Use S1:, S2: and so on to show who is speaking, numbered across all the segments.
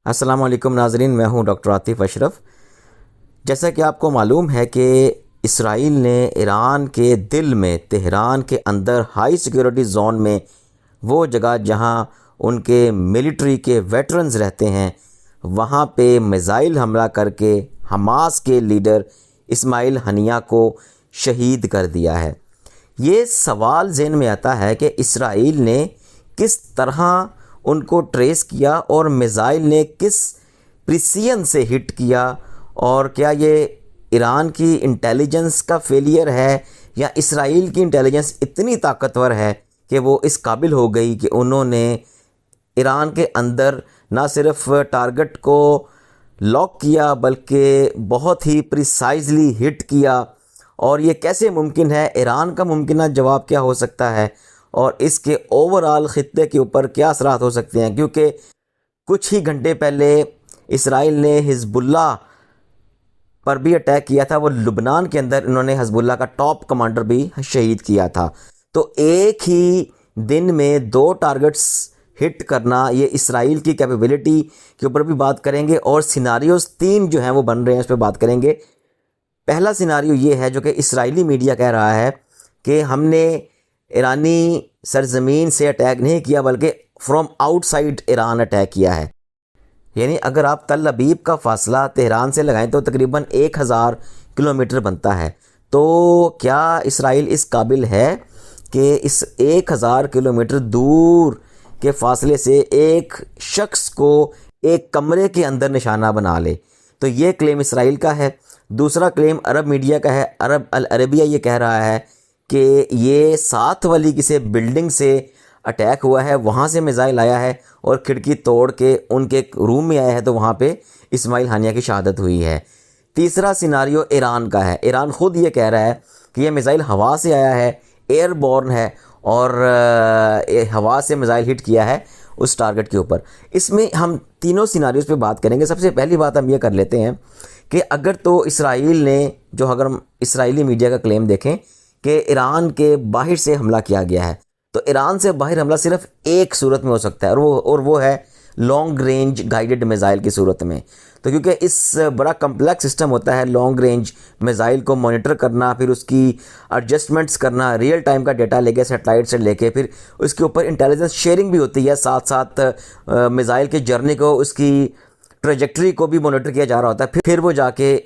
S1: अस्सलाम वालेकुम नाज़रीन, मैं हूं डॉक्टर आतिफ़ अशरफ। जैसा कि आपको मालूम है कि इसराइल ने ईरान के दिल में तेहरान के अंदर हाई सिक्योरिटी ज़ोन में वो जगह जहां उनके मिलिट्री के वेटरन्स रहते हैं वहां पे मिज़ाइल हमला करके हमास के लीडर इस्माइल हनिया को शहीद कर दिया है। ये सवाल ज़हन में आता है कि इसराइल ने किस तरह उनको ट्रेस किया और मिज़ाइल ने किस प्रिसिजन से हिट किया, और क्या ये ईरान की इंटेलिजेंस का फेलियर है या इसराइल की इंटेलिजेंस इतनी ताकतवर है कि वो इस काबिल हो गई कि उन्होंने ईरान के अंदर ना सिर्फ टारगेट को लॉक किया बल्कि बहुत ही प्रिसाइजली हिट किया। और ये कैसे मुमकिन है, ईरान का मुमकिन जवाब क्या हो सकता है और इसके ओवरऑल ख़ित्ते के ऊपर क्या असरात हो सकते हैं, क्योंकि कुछ ही घंटे पहले इसराइल ने हिज़्बुल्लाह पर भी अटैक किया था। वो लुबनान के अंदर इन्होंने हिज़्बुल्लाह का टॉप कमांडर भी शहीद किया था। तो एक ही दिन में दो टारगेट्स हिट करना, ये इसराइल की कैपेबिलिटी के ऊपर भी बात करेंगे और सिनारियोज़ तीन जो हैं वो बन रहे हैं, उस पर बात करेंगे। पहला सिनारियो ये है जो कि इसराइली मीडिया कह रहा है कि हमने ईरानी सरजमीन से अटैक नहीं किया बल्कि फ्रॉम आउटसाइड ईरान अटैक किया है। यानी अगर आप तल अबीब का फ़ासला तेहरान से लगाएं तो तकरीबन 1000 किलोमीटर बनता है। तो क्या इसराइल इस काबिल है कि इस 1000 किलोमीटर दूर के फ़ासले से एक शख्स को एक कमरे के अंदर निशाना बना ले? तो ये क्लेम इसराइल का है। दूसरा क्लेम अरब मीडिया का है। अरब अल अरबिया ये कह रहा है कि ये साथ वाली किसी बिल्डिंग से अटैक हुआ है, वहाँ से मिज़ाइल आया है और खिड़की तोड़ के उनके रूम में आया है, तो वहाँ पे इस्माइल हानिया की शहादत हुई है। तीसरा सिनारियो ईरान का है। ईरान ख़ुद ये कह रहा है कि यह मिज़ाइल हवा से आया है, एयरबॉर्न है और हवा से मिज़ाइल हिट किया है उस टारगेट के ऊपर। इसमें हम तीनों सिनारियोज़ पे बात करेंगे। सबसे पहली बात हम ये कर लेते हैं कि अगर तो इसराइल ने अगर हम इसराइली मीडिया का क्लेम देखें कि ईरान के बाहर से हमला किया गया है, तो ईरान से बाहर हमला सिर्फ एक सूरत में हो सकता है और वो है लॉन्ग रेंज गाइडेड मिज़ाइल की सूरत में। तो क्योंकि इस बड़ा कम्प्लेक्स सिस्टम होता है लॉन्ग रेंज मिज़ाइल को मॉनिटर करना, फिर उसकी एडजस्टमेंट्स करना, रियल टाइम का डेटा लेके सैटेलाइट से लेके, फिर उसके ऊपर इंटेलिजेंस शेयरिंग भी होती है, साथ साथ मिज़ाइल की जर्नी को, उसकी ट्रेजेक्ट्री को भी मॉनिटर किया जा रहा होता है, फिर वो जाके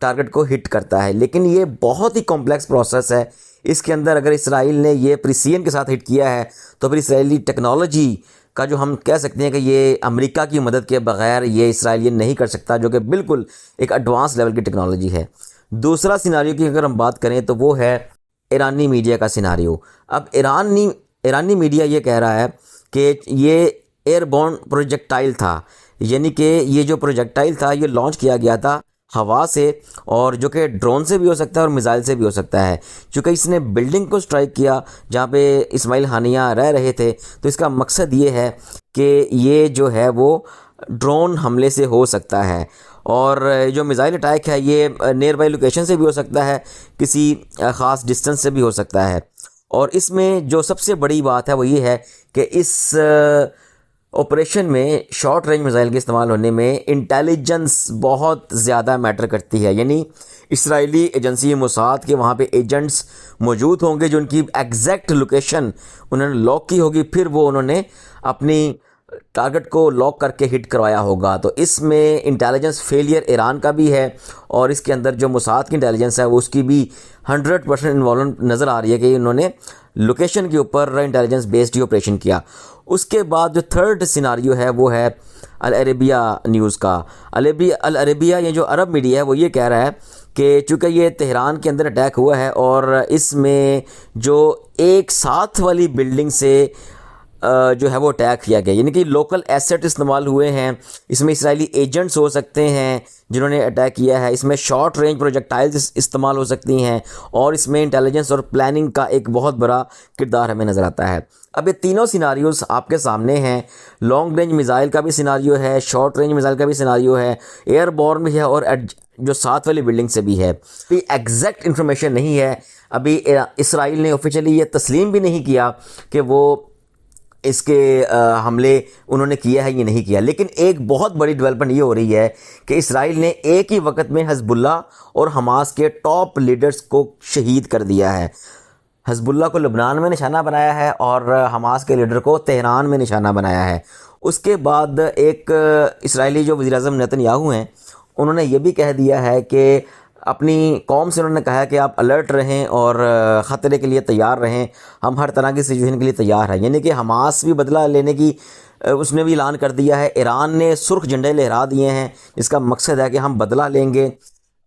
S1: टारगेट को हिट करता है। लेकिन ये बहुत ही कॉम्प्लेक्स प्रोसेस है। इसके अंदर अगर इसराइल ने ये प्रिसिजन के साथ हिट किया है तो फिर इसराइली टेक्नोलॉजी का जो हम कह सकते हैं कि ये अमेरिका की मदद के बगैर ये इसराइल ये नहीं कर सकता, जो कि बिल्कुल एक एडवांस लेवल की टेक्नोलॉजी है। दूसरा सिनारियो की अगर हम बात करें तो वो है ईरानी मीडिया का सिनारियो। अब ईरानी मीडिया ये कह रहा है कि ये एयरबॉर्न प्रोजेक्टाइल था, यानी कि ये जो प्रोजेक्टाइल था ये लॉन्च किया गया था हवा से, और जो कि ड्रोन से भी हो सकता है और मिज़ाइल से भी हो सकता है। क्योंकि इसने बिल्डिंग को स्ट्राइक किया जहाँ पे इस्माइल हानिया रह रहे थे, तो इसका मकसद ये है कि ये जो है वो ड्रोन हमले से हो सकता है। और जो मिज़ाइल अटैक है ये नियर बाई लोकेशन से भी हो सकता है, किसी ख़ास डिस्टेंस से भी हो सकता है। और इसमें जो सबसे बड़ी बात है वो ये है कि इस ऑपरेशन में शॉर्ट रेंज मिज़ाइल के इस्तेमाल होने में इंटेलिजेंस बहुत ज़्यादा मैटर करती है। यानी इसराइली एजेंसी मोसाद के वहाँ पे एजेंट्स मौजूद होंगे जो उनकी एग्जैक्ट लोकेशन उन्होंने लॉक की होगी, फिर वो उन्होंने अपनी टारगेट को लॉक करके हिट करवाया होगा। तो इसमें इंटेलिजेंस फेलियर ईरान का भी है और इसके अंदर जो मोसाद की इंटेलिजेंस है वो उसकी भी 100% इन्वॉल्व नज़र आ रही है कि उन्होंने लोकेशन के ऊपर इंटेलिजेंस बेस्ड ही ऑपरेशन किया। उसके बाद जो थर्ड सिनारियो है वो है अल अरेबिया न्यूज़ का। अल अरेबिया ये जो अरब मीडिया है वो ये कह रहा है कि चूँकि ये तेहरान के अंदर अटैक हुआ है और इसमें जो एक साथ वाली बिल्डिंग से जो है वो अटैक किया गया, यानी कि लोकल एसेट इस्तेमाल हुए हैं। इसमें इसराइली एजेंट्स हो सकते हैं जिन्होंने अटैक किया है, इसमें शॉर्ट रेंज प्रोजेक्टाइल्स इस्तेमाल हो सकती हैं और इसमें इंटेलिजेंस और प्लानिंग का एक बहुत बड़ा किरदार हमें नज़र आता है। अब ये तीनों सिनारियोज़ आपके सामने हैं। लॉन्ग रेंज मिज़ाइल का भी सिनारियो है, शॉर्ट रेंज मिज़ाइल का भी सिनारियो है, एयरबॉर्न भी है और जो साथ वाली बिल्डिंग से भी है। तो एग्जैक्ट इन्फॉर्मेशन नहीं है। अभी इसराइल ने ऑफिशियली ये तस्लीम भी नहीं किया कि वो इसके हमले उन्होंने किया है, ये नहीं किया। लेकिन एक बहुत बड़ी डेवलपमेंट ये हो रही है कि इसराइल ने एक ही वक्त में हिजबुल्लाह और हमास के टॉप लीडर्स को शहीद कर दिया है। हिजबुल्लाह को लबनान में निशाना बनाया है और हमास के लीडर को तेहरान में निशाना बनाया है। उसके बाद एक इस्राएली जो वज़ीर-ए-आज़म नेतन्याहू हैं, उन्होंने ये भी कह दिया है कि अपनी कौम से उन्होंने कहा है कि आप अलर्ट रहें और ख़तरे के लिए तैयार रहें, हम हर तरह की सिचुएशन के लिए तैयार हैं। यानी कि हमास भी बदला लेने की उसने भी ऐलान कर दिया है। ईरान ने सुर्ख झंडे लहरा दिए हैं, जिसका मकसद है कि हम बदला लेंगे।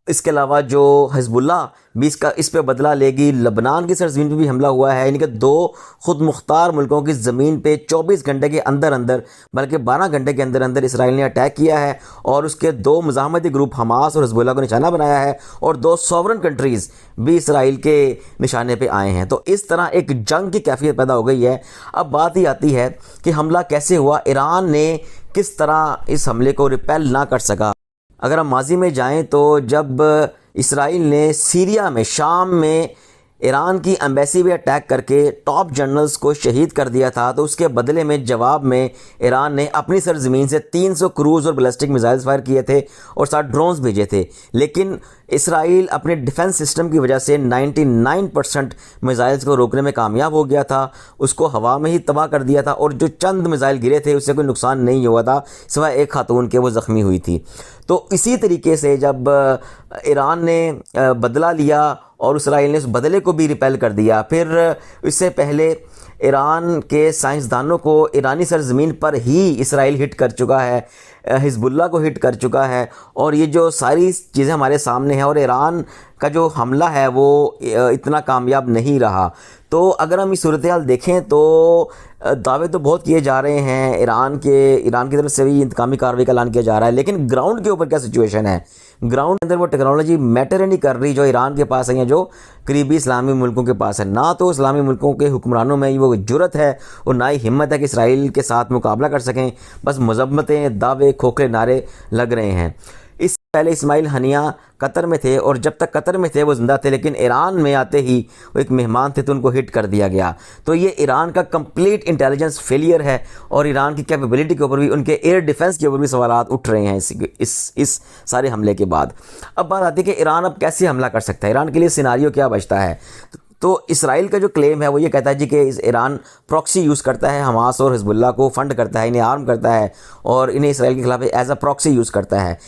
S1: इसके अलावा जो हिजबुल्लाह भी इस पे बदला लेगी। लबनान की सरजमीन पे भी हमला हुआ है। यानी कि दो खुद मुख्तार मुल्कों की ज़मीन पे 24 घंटे के अंदर अंदर, बल्कि 12 घंटे के अंदर अंदर इसराइल ने अटैक किया है और उसके दो मुज़ाहमती ग्रुप हमास और हिजबुल्लाह को निशाना बनाया है और दो सॉवरन कंट्रीज़ भी इसराइल के निशाने पे आए हैं। तो इस तरह एक जंग की कैफियत पैदा हो गई है। अब बात ही आती है कि हमला कैसे हुआ, ईरान ने किस तरह इस हमले को रिपेल ना कर सका। अगर हम माजी में जाएं तो जब इसराइल ने सीरिया में, शाम में ईरान की एम्बेसी पे अटैक करके टॉप जनरल्स को शहीद कर दिया था, तो उसके बदले में जवाब में ईरान ने अपनी सरजमीन से 300 क्रूज़ और बैलिस्टिक मिसाइल्स फायर किए थे और 7 ड्रोन्स भेजे थे। लेकिन इसराइल अपने डिफेंस सिस्टम की वजह से 99% मिसाइल्स को रोकने में कामयाब हो गया था, उसको हवा में ही तबाह कर दिया था और जो चंद मिसाइल गिरे थे उससे कोई नुकसान नहीं हुआ था, सिवाय एक खातून के वो ज़ख्मी हुई थी। तो इसी तरीके से जब ईरान ने बदला लिया और इसराइल ने उस बदले को भी रिपेल कर दिया। फिर इससे पहले ईरान के साइंसदानों को ईरानी सरजमीन पर ही इसराइल हिट कर चुका है, हिजबुल्लाह को हिट कर चुका है और ये जो सारी चीज़ें हमारे सामने हैं। और ईरान का जो हमला है वो इतना कामयाब नहीं रहा। तो अगर हम इस सूरत हाल देखें तो दावे तो बहुत किए जा रहे हैं, ईरान की तरफ से भी इंतकामी कार्रवाई का ऐलान किया जा रहा है। लेकिन ग्राउंड के ऊपर क्या सिचुएशन है, ग्राउंड के अंदर वो टेक्नोलॉजी मैटर ही नहीं कर रही जो ईरान के पास है या जो करीबी इस्लामी मुल्कों के पास है। ना तो इस्लामी मुल्कों के हुक्मरानों में वो जुर्रत है और ना ही हिम्मत है कि इसराइल के साथ मुकाबला कर सकें। बस मजम्मतें, दावे, खोखले नारे लग रहे हैं। इस पहले इस्माइल हनिया कतर में थे और जब तक कतर में थे वो ज़िंदा थे, लेकिन ईरान में आते ही वो एक मेहमान थे तो उनको हिट कर दिया गया। तो ये ईरान का कंप्लीट इंटेलिजेंस फेलियर है और ईरान की कैपेबिलिटी के ऊपर भी, उनके एयर डिफेंस के ऊपर भी सवालात उठ रहे हैं इस सारे हमले के बाद। अब बात आती है कि ईरान अब कैसे हमला कर सकता है, ईरान के लिए सिनारियो क्या बचता है। तो इसराइल का जो क्लेम है वो ये कहता है जी कि ईरान प्रॉक्सी यूज़ करता है, हमास और हिजबुल्लाह को फंड करता है, इन्हें आर्म करता है और इन्हें इसराइल के खिलाफ एज अ प्रॉक्सी यूज़ करता है।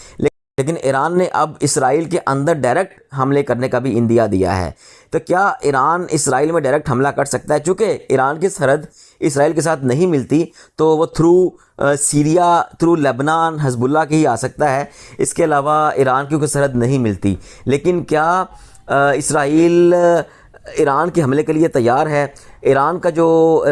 S1: लेकिन ईरान ने अब इसराइल के अंदर डायरेक्ट हमले करने का भी इंदिया दिया है। तो क्या ईरान इसराइल में डायरेक्ट हमला कर सकता है? चूँकि ईरान की सरहद इसराइल के साथ नहीं मिलती तो वो through Syria, through Lebanon, Hezbollah की ही आ सकता है। इसके अलावा ईरान की कोई सरहद नहीं मिलती। लेकिन क्या इसराइल ईरान के हमले के लिए तैयार है? ईरान का जो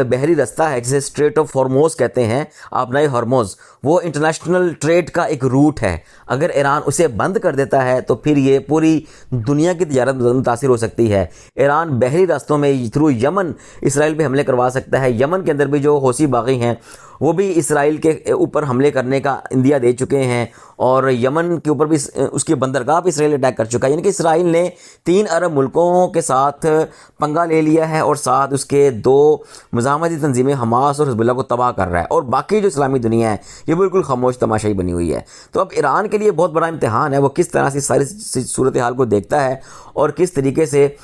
S1: बहरी रास्ता है जिसे स्ट्रेट ऑफ हॉर्मोज कहते हैं, आबनाई हॉर्मोज, वो इंटरनेशनल ट्रेड का एक रूट है। अगर ईरान उसे बंद कर देता है तो फिर ये पूरी दुनिया की तजारत मुतासिर हो सकती है। ईरान बहरी रास्तों में थ्रू यमन इसराइल पे हमले करवा सकता है। यमन के अंदर भी जो हौसी बागी हैं वो भी इसराइल के ऊपर हमले करने का इंदिया दे चुके हैं और यमन के ऊपर भी उसकी बंदरगाह पर इसराइल अटैक कर चुका है। यानी कि इसराइल ने 3 अरब मुल्कों के साथ पंगा ले लिया है और साथ उसके 2 मुज़ाहमती तंजीमें हमास और हिजबुल्लाह को तबाह कर रहा है और बाकी जो इस्लामी दुनिया है ये बिल्कुल खामोश तमाशाई बनी हुई है। तो अब ईरान के लिए बहुत बड़ा इम्तिहान है, वो किस तरह से सारी सूरत हाल को देखता है और किस तरीके से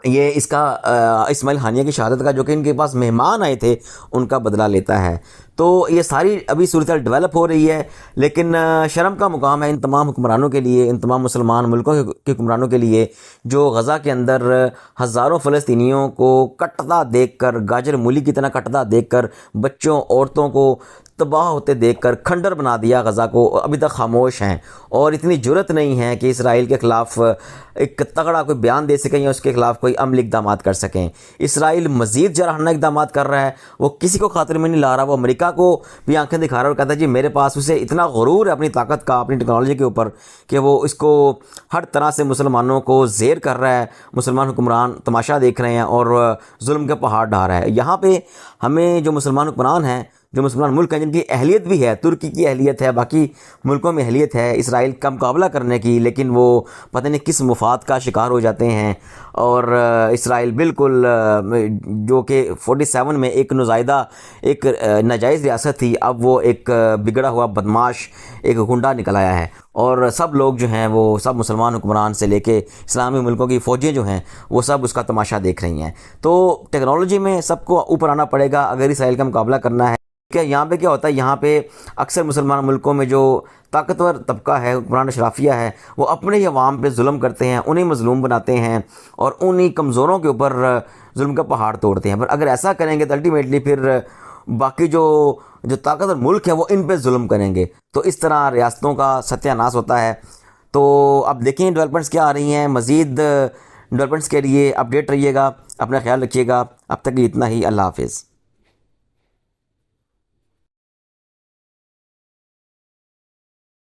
S1: ये इसका इस्माइल हानिया की शहादत का, जो कि इनके पास मेहमान आए थे, उनका बदला लेता है। तो ये सारी अभी सूरत डेवलप हो रही है। लेकिन शर्म का मुकाम है इन तमाम हुक्मरानों के लिए, इन तमाम मुसलमान मुल्कों के हुक्मरानों के लिए जो गज़ा के अंदर हज़ारों फ़लस्तीनियों को कटता देखकर, गाजर मूली की तरह कटता देखकर, बच्चों औरतों को तबाह होते देखकर खंडर बना दिया गज़ा को, अभी तक खामोश हैं और इतनी जुर्रत नहीं है कि इसराइल के ख़िलाफ़ एक तगड़ा कोई बयान दे सकें या उसके ख़िलाफ़ कोई अमली इक़दाम कर सकें। इसराइल मज़ीद जराना इक़दाम कर रहा है, वो किसी को खातिर में नहीं ला रहा। वो अमेरिका को भी आंखें दिखा रहा है और कहता है जी मेरे पास उसे इतना गुरूर है अपनी ताकत का, अपनी टेक्नोलॉजी के ऊपर कि वो इसको हर तरह से मुसलमानों को ज़ेर कर रहा है। मुसलमान हुक्मरान तमाशा देख रहे हैं और जुल्म के पहाड़ ढा रहा है। यहाँ पे हमें जो मुसलमान हुक्मरान हैं जो मुसलमान मुल्क हैं जिनकी अहलियत भी है, तुर्की की अहलियत है, बाकी मुल्कों में अहलियत है इसराइल का मुकाबला करने की, लेकिन वो पता नहीं किस मुफाद का शिकार हो जाते हैं। और इसराइल बिल्कुल जो कि 47 में एक नुज़ायदा एक नाजायज़ रियासत थी, अब वो एक बिगड़ा हुआ बदमाश एक गुंडा निकल आया है। और सब लोग जो हैं वो सब मुसलमान हुक्मरान से लेके इस्लामी मुल्कों की फ़ौजें जो हैं वो सब उसका तमाशा देख रही हैं। तो टेक्नोलॉजी में सबको ऊपर आना पड़ेगा अगर इसराइल का मुकाबला करना है। क्या यहाँ पे क्या होता है, यहाँ पे अक्सर मुसलमान मुल्कों में जो ताकतवर तबका है, हुक्मरान अशराफिया है, वो अपने ही अवाम पे जुल्म करते हैं, उन्हें मजलूम बनाते हैं और उन्हीं कमज़ोरों के ऊपर जुल्म का पहाड़ तोड़ते हैं। पर अगर ऐसा करेंगे तो अल्टीमेटली फिर बाकी जो जो ताकतवर मुल्क हैं वो इन पे जुल्म करेंगे, तो इस तरह रियासतों का सत्यानाश होता है। तो अब देखें डेवलपमेंट्स क्या आ रही हैं, मज़ीद डेवलपमेंट्स के लिए अपडेट रहिएगा, अपना ख्याल रखिएगा। अब तक इतना ही, अल्लाह हाफिज़।